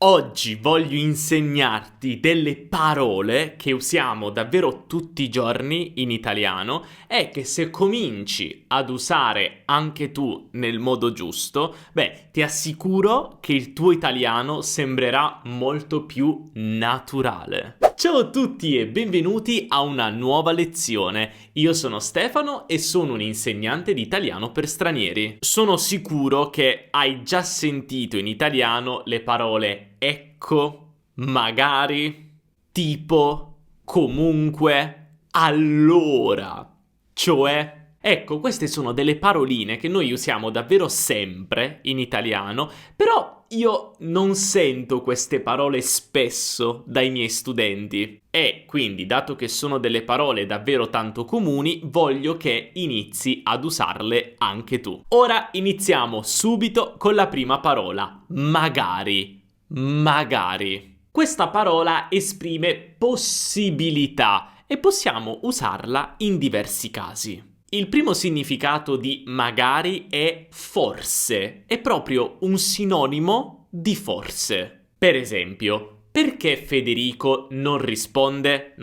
Oggi voglio insegnarti delle parole che usiamo davvero tutti i giorni in italiano e che se cominci ad usare anche tu nel modo giusto, ti assicuro che il tuo italiano sembrerà molto più naturale. Ciao a tutti e benvenuti a una nuova lezione. Io sono Stefano e sono un insegnante di italiano per stranieri. Sono sicuro che hai già sentito in italiano le parole ecco, magari, tipo, comunque, allora, cioè. Ecco, queste sono delle paroline che noi usiamo davvero sempre in italiano, però io non sento queste parole spesso dai miei studenti. E quindi, dato che sono delle parole davvero tanto comuni, voglio che inizi ad usarle anche tu. Ora iniziamo subito con la prima parola, magari. Magari. Questa parola esprime possibilità e possiamo usarla in diversi casi. Il primo significato di magari è forse, è proprio un sinonimo di forse. Per esempio, perché Federico non risponde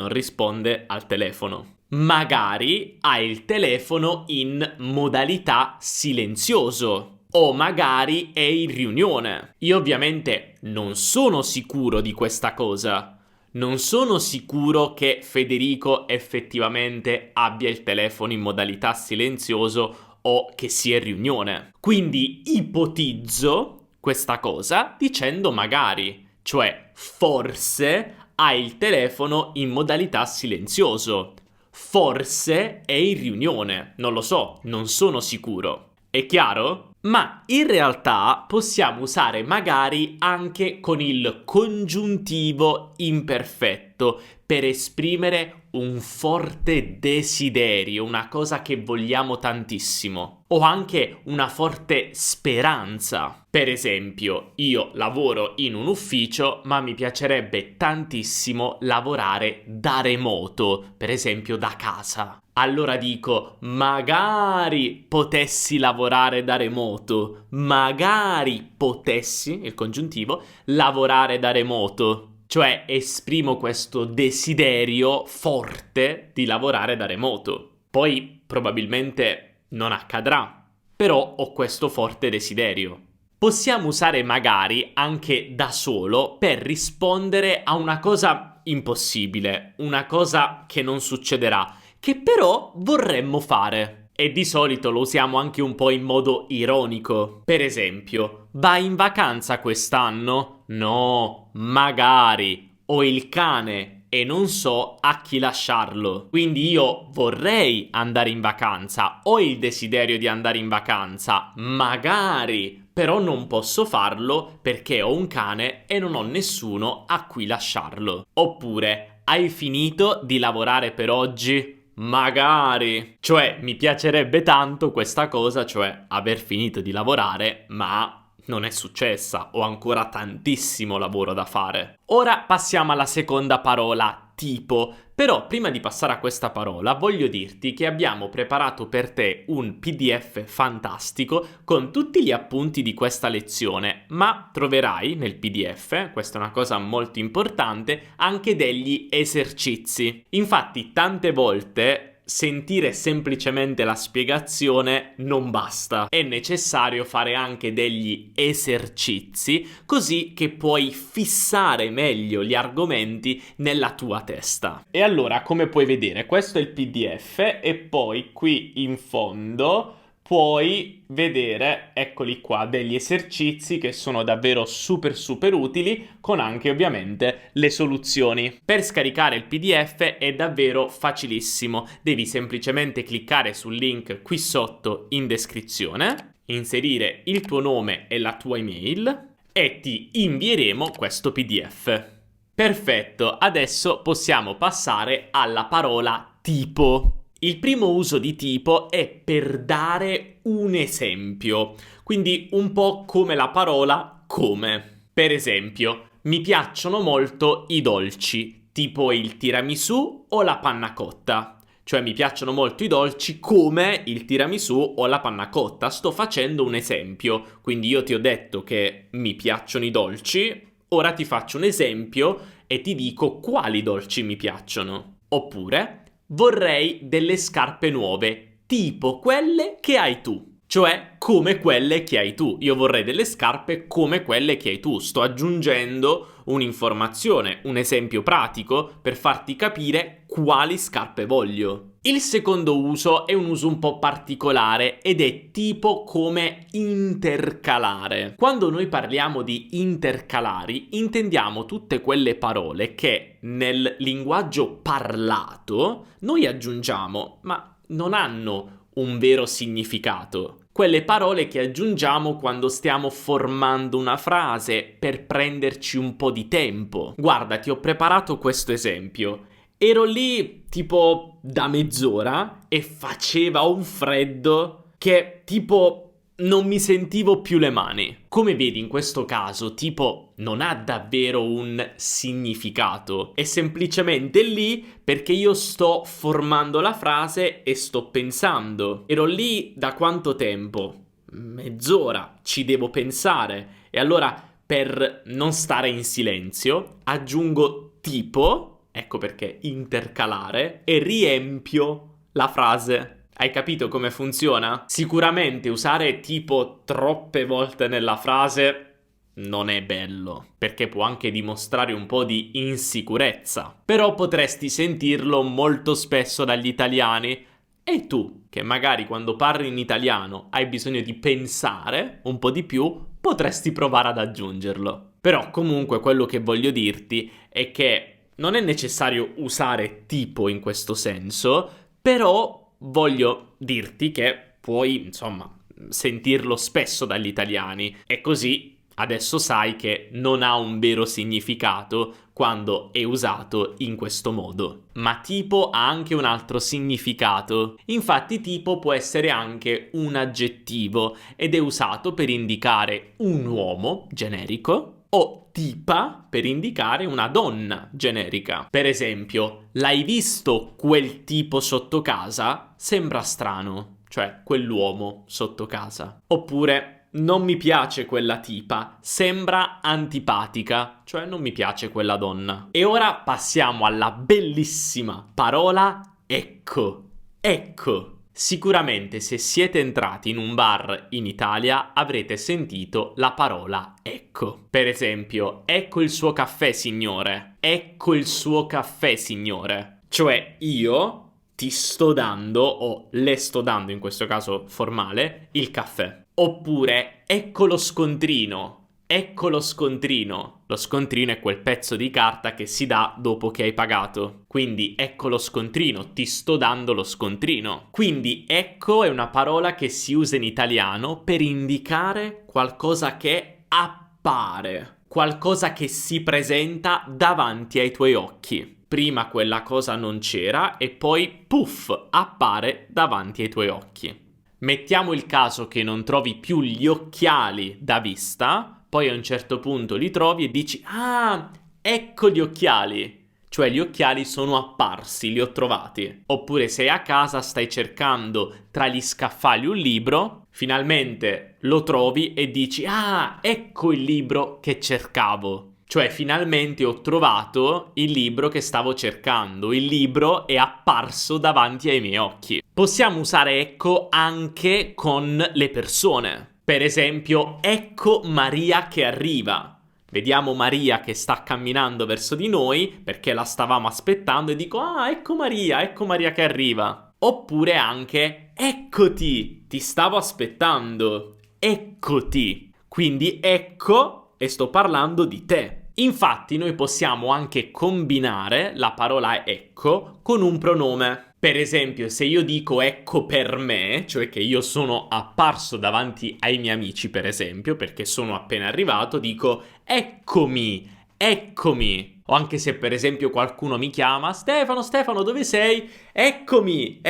al telefono? Magari ha il telefono in modalità silenzioso. O magari è in riunione. Io ovviamente non sono sicuro di questa cosa. Non sono sicuro che Federico effettivamente abbia il telefono in modalità silenzioso o che sia in riunione. Quindi ipotizzo questa cosa dicendo magari, cioè forse ha il telefono in modalità silenzioso. Forse è in riunione. Non lo so, non sono sicuro. È chiaro? Ma in realtà possiamo usare magari anche con il congiuntivo imperfetto per esprimere un forte desiderio, una cosa che vogliamo tantissimo, o anche una forte speranza. Per esempio, io lavoro in un ufficio, ma mi piacerebbe tantissimo lavorare da remoto, per esempio da casa. Allora dico, magari potessi lavorare da remoto, magari potessi, il congiuntivo, lavorare da remoto. Cioè esprimo questo desiderio forte di lavorare da remoto. Poi probabilmente non accadrà, però ho questo forte desiderio. Possiamo usare magari anche da solo per rispondere a una cosa impossibile, una cosa che non succederà, che però vorremmo fare. E di solito lo usiamo anche un po' in modo ironico. Per esempio, vai in vacanza quest'anno? No, magari. Ho il cane e non so a chi lasciarlo. Quindi io vorrei andare in vacanza, ho il desiderio di andare in vacanza, magari, però non posso farlo perché ho un cane e non ho nessuno a cui lasciarlo. Oppure, hai finito di lavorare per oggi? Magari. Cioè, mi piacerebbe tanto questa cosa, cioè aver finito di lavorare, ma non è successa, ho ancora tantissimo lavoro da fare. Ora passiamo alla seconda parola, tipo. Però prima di passare a questa parola voglio dirti che abbiamo preparato per te un PDF fantastico con tutti gli appunti di questa lezione, ma troverai nel PDF, questa è una cosa molto importante, anche degli esercizi. Infatti tante volte sentire semplicemente la spiegazione non basta. È necessario fare anche degli esercizi così che puoi fissare meglio gli argomenti nella tua testa. E allora, come puoi vedere, questo è il PDF e poi qui in fondo puoi vedere, eccoli qua, degli esercizi che sono davvero super utili, con anche ovviamente le soluzioni. Per scaricare il PDF è davvero facilissimo, devi semplicemente cliccare sul link qui sotto in descrizione, inserire il tuo nome e la tua email e ti invieremo questo PDF. Perfetto, adesso possiamo passare alla parola tipo. Il primo uso di tipo è per dare un esempio, quindi un po' come la parola come. Per esempio, mi piacciono molto i dolci, tipo il tiramisù o la panna cotta. Cioè mi piacciono molto i dolci come il tiramisù o la panna cotta. Sto facendo un esempio, quindi io ti ho detto che mi piacciono i dolci. Ora ti faccio un esempio e ti dico quali dolci mi piacciono. Oppure, vorrei delle scarpe nuove, tipo quelle che hai tu. Cioè, come quelle che hai tu. Io vorrei delle scarpe come quelle che hai tu. Sto aggiungendo un'informazione, un esempio pratico per farti capire quali scarpe voglio. Il secondo uso è un uso un po' particolare ed è tipo come intercalare. Quando noi parliamo di intercalari, intendiamo tutte quelle parole che nel linguaggio parlato noi aggiungiamo, ma non hanno un vero significato. Quelle parole che aggiungiamo quando stiamo formando una frase per prenderci un po' di tempo. Guarda, ti ho preparato questo esempio. Ero lì tipo da mezz'ora e faceva un freddo che tipo non mi sentivo più le mani. Come vedi in questo caso, tipo, non ha davvero un significato. È semplicemente lì perché io sto formando la frase e sto pensando. Ero lì da quanto tempo? Mezz'ora. Ci devo pensare. E allora, per non stare in silenzio, aggiungo tipo, ecco perché intercalare, e riempio la frase. Hai capito come funziona? Sicuramente usare tipo troppe volte nella frase non è bello, perché può anche dimostrare un po' di insicurezza. Però potresti sentirlo molto spesso dagli italiani. E tu, che magari quando parli in italiano hai bisogno di pensare un po' di più, potresti provare ad aggiungerlo. Però comunque quello che voglio dirti è che non è necessario usare tipo in questo senso, però voglio dirti che puoi, insomma, sentirlo spesso dagli italiani e così adesso sai che non ha un vero significato quando è usato in questo modo. Ma tipo ha anche un altro significato. Infatti tipo può essere anche un aggettivo ed è usato per indicare un uomo generico o tipa per indicare una donna generica. Per esempio, l'hai visto quel tipo sotto casa? Sembra strano, cioè quell'uomo sotto casa. Oppure, non mi piace quella tipa, sembra antipatica, cioè non mi piace quella donna. E ora passiamo alla bellissima parola ecco. Ecco. Sicuramente se siete entrati in un bar in Italia avrete sentito la parola ecco. Per esempio, ecco il suo caffè, signore. Ecco il suo caffè, signore. Cioè io ti sto dando, o le sto dando in questo caso formale, il caffè. Oppure ecco lo scontrino. Ecco lo scontrino. Lo scontrino è quel pezzo di carta che si dà dopo che hai pagato. Quindi ecco lo scontrino, ti sto dando lo scontrino. Quindi ecco è una parola che si usa in italiano per indicare qualcosa che appare, qualcosa che si presenta davanti ai tuoi occhi. Prima quella cosa non c'era e poi puff, appare davanti ai tuoi occhi. Mettiamo il caso che non trovi più gli occhiali da vista, poi a un certo punto li trovi e dici ah, ecco gli occhiali, cioè gli occhiali sono apparsi, li ho trovati. Oppure sei a casa, stai cercando tra gli scaffali un libro, finalmente lo trovi e dici ah, ecco il libro che cercavo. Cioè finalmente ho trovato il libro che stavo cercando, il libro è apparso davanti ai miei occhi. Possiamo usare ecco anche con le persone. Per esempio, ecco Maria che arriva. Vediamo Maria che sta camminando verso di noi perché la stavamo aspettando e dico ah, ecco Maria che arriva. Oppure anche eccoti, ti stavo aspettando, eccoti. Quindi ecco e sto parlando di te. Infatti noi possiamo anche combinare la parola ecco con un pronome. Per esempio, se io dico ecco per me, cioè che io sono apparso davanti ai miei amici, per esempio, perché sono appena arrivato, dico eccomi, eccomi. O anche se per esempio qualcuno mi chiama, Stefano, dove sei? Eccomi,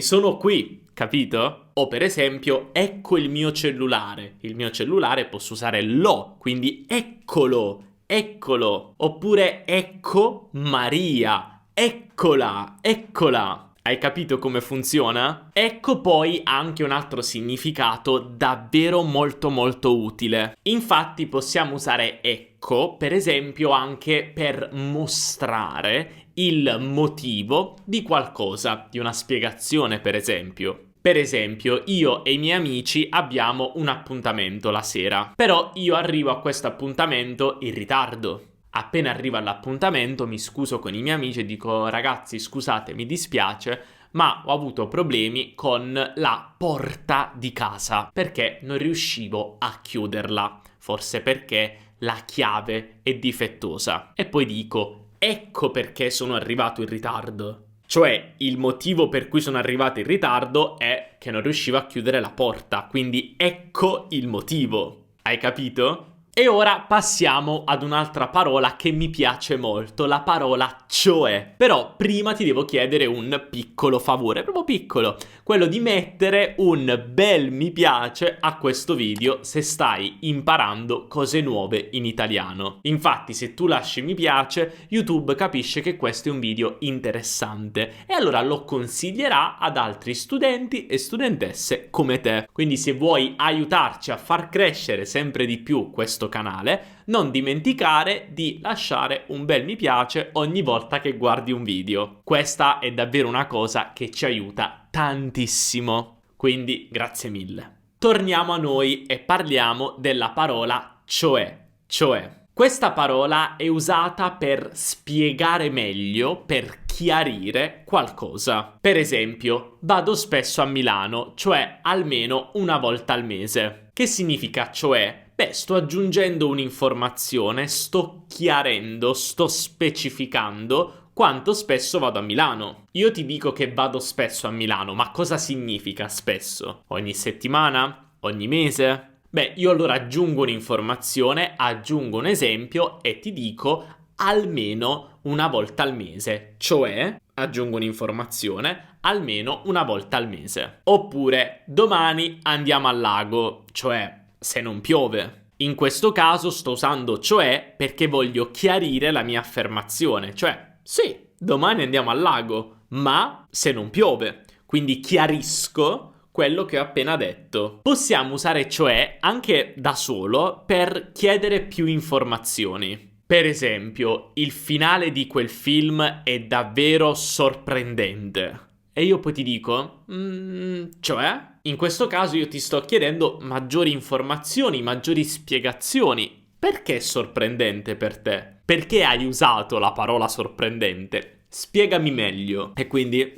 sono qui, capito? O per esempio, ecco il mio cellulare. Il mio cellulare posso usare lo, quindi eccolo. Oppure ecco Maria, eccola. Hai capito come funziona? Ecco poi anche un altro significato davvero molto molto utile. Infatti possiamo usare ecco, per esempio, anche per mostrare il motivo di qualcosa, di una spiegazione, per esempio. Per esempio, io e i miei amici abbiamo un appuntamento la sera, però io arrivo a questo appuntamento in ritardo. Appena arrivo all'appuntamento mi scuso con i miei amici e dico: ragazzi, scusate, mi dispiace, ma ho avuto problemi con la porta di casa perché non riuscivo a chiuderla, forse perché la chiave è difettosa. E poi dico: ecco perché sono arrivato in ritardo. Cioè, il motivo per cui sono arrivato in ritardo è che non riuscivo a chiudere la porta, quindi ecco il motivo. Hai capito? E ora passiamo ad un'altra parola che mi piace molto, la parola cioè. Però prima ti devo chiedere un piccolo favore, proprio piccolo, quello di mettere un bel mi piace a questo video se stai imparando cose nuove in italiano. Infatti, se tu lasci mi piace, YouTube capisce che questo è un video interessante e allora lo consiglierà ad altri studenti e studentesse come te. Quindi se vuoi aiutarci a far crescere sempre di più questo canale, non dimenticare di lasciare un bel mi piace ogni volta che guardi un video. Questa è davvero una cosa che ci aiuta tantissimo, quindi grazie mille. Torniamo a noi e parliamo della parola cioè. Questa parola è usata per spiegare meglio, per chiarire qualcosa. Per esempio, vado spesso a Milano, cioè almeno una volta al mese. Che significa cioè? Beh, sto aggiungendo un'informazione, sto chiarendo, sto specificando quanto spesso vado a Milano. Io ti dico che vado spesso a Milano, ma cosa significa spesso? Ogni settimana? Ogni mese? Beh, io allora aggiungo un'informazione, aggiungo un esempio e ti dico almeno una volta al mese. Cioè, aggiungo un'informazione, almeno una volta al mese. Oppure, domani andiamo al lago, cioè se non piove. In questo caso sto usando cioè perché voglio chiarire la mia affermazione, cioè sì, domani andiamo al lago, ma se non piove. Quindi chiarisco quello che ho appena detto. Possiamo usare cioè anche da solo per chiedere più informazioni. Per esempio, il finale di quel film è davvero sorprendente. E io poi ti dico, cioè? In questo caso io ti sto chiedendo maggiori informazioni, maggiori spiegazioni. Perché è sorprendente per te? Perché hai usato la parola sorprendente? Spiegami meglio. E quindi,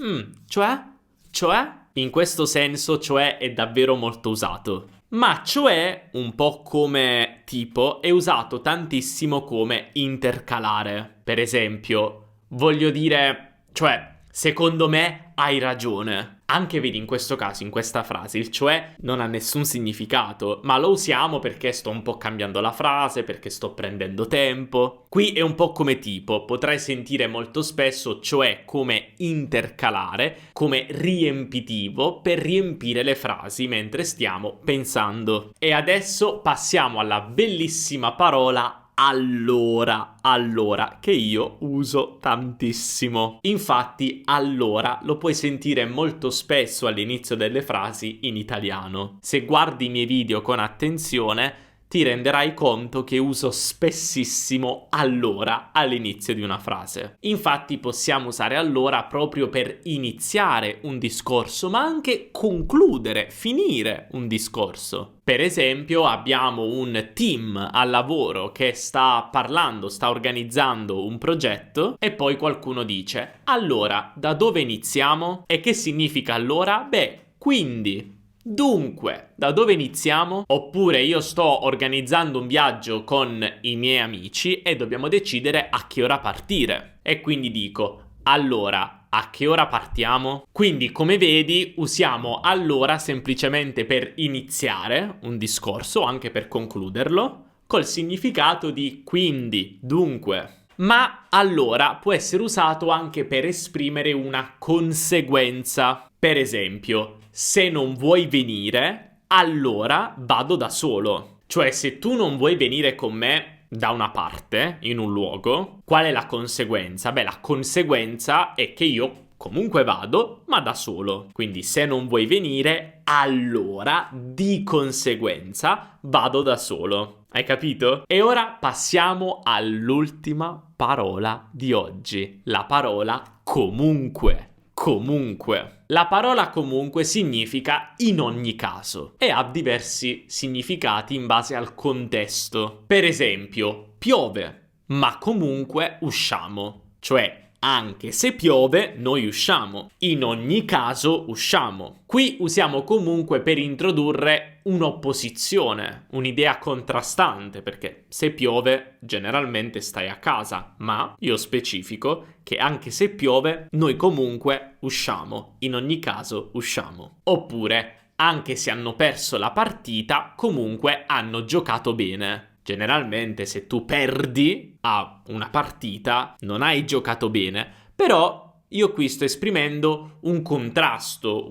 cioè? Cioè? In questo senso, cioè è davvero molto usato. Ma cioè, un po' come tipo, è usato tantissimo come intercalare. Per esempio, voglio dire, cioè, secondo me hai ragione. Anche vedi in questo caso, in questa frase, il cioè non ha nessun significato, ma lo usiamo perché sto un po' cambiando la frase, perché sto prendendo tempo. Qui è un po' come tipo, potrai sentire molto spesso cioè come intercalare, come riempitivo per riempire le frasi mentre stiamo pensando. E adesso passiamo alla bellissima parola allora, che io uso tantissimo. Infatti, allora lo puoi sentire molto spesso all'inizio delle frasi in italiano. Se guardi i miei video con attenzione, ti renderai conto che uso spessissimo allora all'inizio di una frase. Infatti possiamo usare allora proprio per iniziare un discorso, ma anche concludere, finire un discorso. Per esempio, abbiamo un team al lavoro che sta parlando, sta organizzando un progetto e poi qualcuno dice: allora, da dove iniziamo? E che significa allora? Beh, quindi. Dunque, da dove iniziamo? Oppure io sto organizzando un viaggio con i miei amici e dobbiamo decidere a che ora partire. E quindi dico, allora, a che ora partiamo? Quindi, come vedi, usiamo allora semplicemente per iniziare un discorso, anche per concluderlo, col significato di quindi, dunque. Ma allora può essere usato anche per esprimere una conseguenza. Per esempio, se non vuoi venire, allora vado da solo. Cioè, se tu non vuoi venire con me da una parte, in un luogo, qual è la conseguenza? Beh, la conseguenza è che io comunque vado, ma da solo. Quindi se non vuoi venire, allora di conseguenza vado da solo. Hai capito? E ora passiamo all'ultima parola di oggi, la parola comunque. Comunque. La parola comunque significa in ogni caso e ha diversi significati in base al contesto. Per esempio, piove, ma comunque usciamo, cioè anche se piove, noi usciamo. In ogni caso, usciamo. Qui usiamo comunque per introdurre un'opposizione, un'idea contrastante, perché se piove, generalmente stai a casa, ma io specifico che anche se piove, noi comunque usciamo. In ogni caso, usciamo. Oppure, anche se hanno perso la partita, comunque hanno giocato bene. Generalmente se tu perdi a una partita non hai giocato bene, però io qui sto esprimendo un contrasto,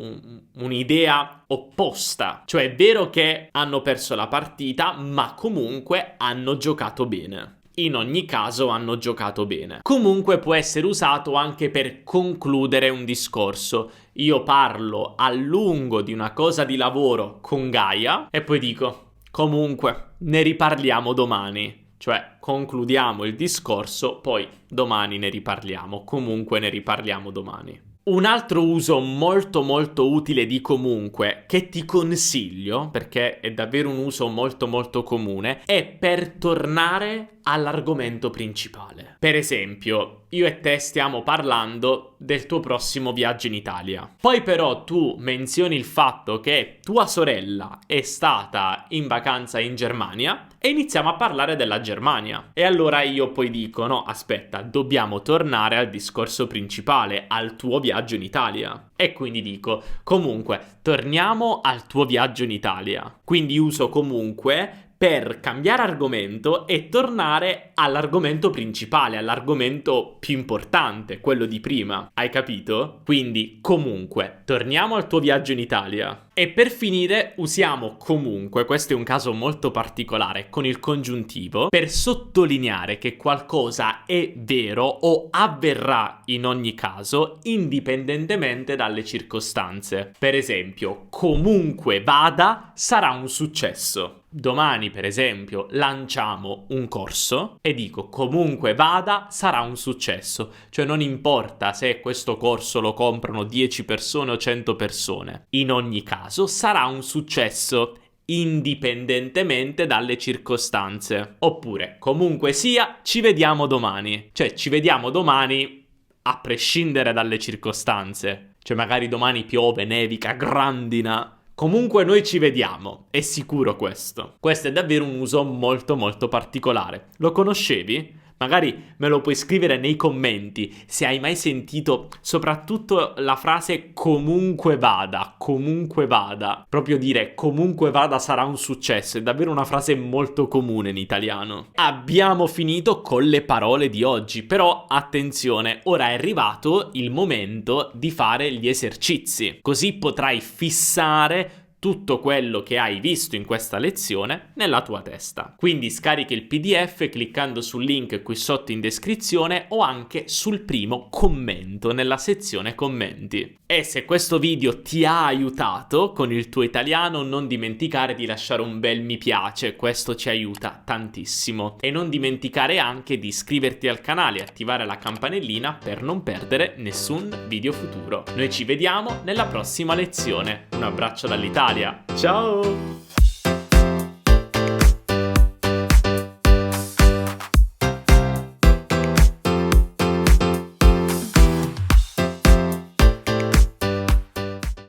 un'idea opposta, cioè è vero che hanno perso la partita ma comunque hanno giocato bene. In ogni caso hanno giocato bene. Comunque può essere usato anche per concludere un discorso. Io parlo a lungo di una cosa di lavoro con Gaia e poi dico comunque, ne riparliamo domani. Cioè, concludiamo il discorso, poi domani ne riparliamo. Comunque ne riparliamo domani. Un altro uso molto utile di comunque, che ti consiglio, perché è davvero un uso molto comune, è per tornare all'argomento principale. Per esempio, io e te stiamo parlando del tuo prossimo viaggio in Italia. Poi però tu menzioni il fatto che tua sorella è stata in vacanza in Germania e iniziamo a parlare della Germania. E allora io poi dico, no, aspetta, dobbiamo tornare al discorso principale, al tuo viaggio in Italia. E quindi dico, comunque, torniamo al tuo viaggio in Italia. Quindi uso comunque per cambiare argomento e tornare all'argomento principale, all'argomento più importante, quello di prima. Hai capito? Quindi, comunque, torniamo al tuo viaggio in Italia. E per finire usiamo comunque, questo è un caso molto particolare, con il congiuntivo, per sottolineare che qualcosa è vero o avverrà in ogni caso, indipendentemente dalle circostanze. Per esempio, comunque vada, sarà un successo. Domani, per esempio, lanciamo un corso e dico comunque vada, sarà un successo. Cioè non importa se questo corso lo comprano 10 persone o 100 persone. In ogni caso sarà un successo, indipendentemente dalle circostanze. Oppure, comunque sia, ci vediamo domani. Cioè ci vediamo domani a prescindere dalle circostanze. Cioè magari domani piove, nevica, grandina. Comunque noi ci vediamo, è sicuro questo. Questo è davvero un uso molto particolare. Lo conoscevi? Magari me lo puoi scrivere nei commenti se hai mai sentito soprattutto la frase comunque vada, proprio dire comunque vada sarà un successo, è davvero una frase molto comune in italiano. Abbiamo finito con le parole di oggi, però attenzione, ora è arrivato il momento di fare gli esercizi, così potrai fissare tutto quello che hai visto in questa lezione nella tua testa. Quindi scarichi il PDF cliccando sul link qui sotto in descrizione o anche sul primo commento nella sezione commenti. E se questo video ti ha aiutato con il tuo italiano, non dimenticare di lasciare un bel mi piace, questo ci aiuta tantissimo. E non dimenticare anche di iscriverti al canale e attivare la campanellina per non perdere nessun video futuro. Noi ci vediamo nella prossima lezione. Un abbraccio dall'Italia. Ciao!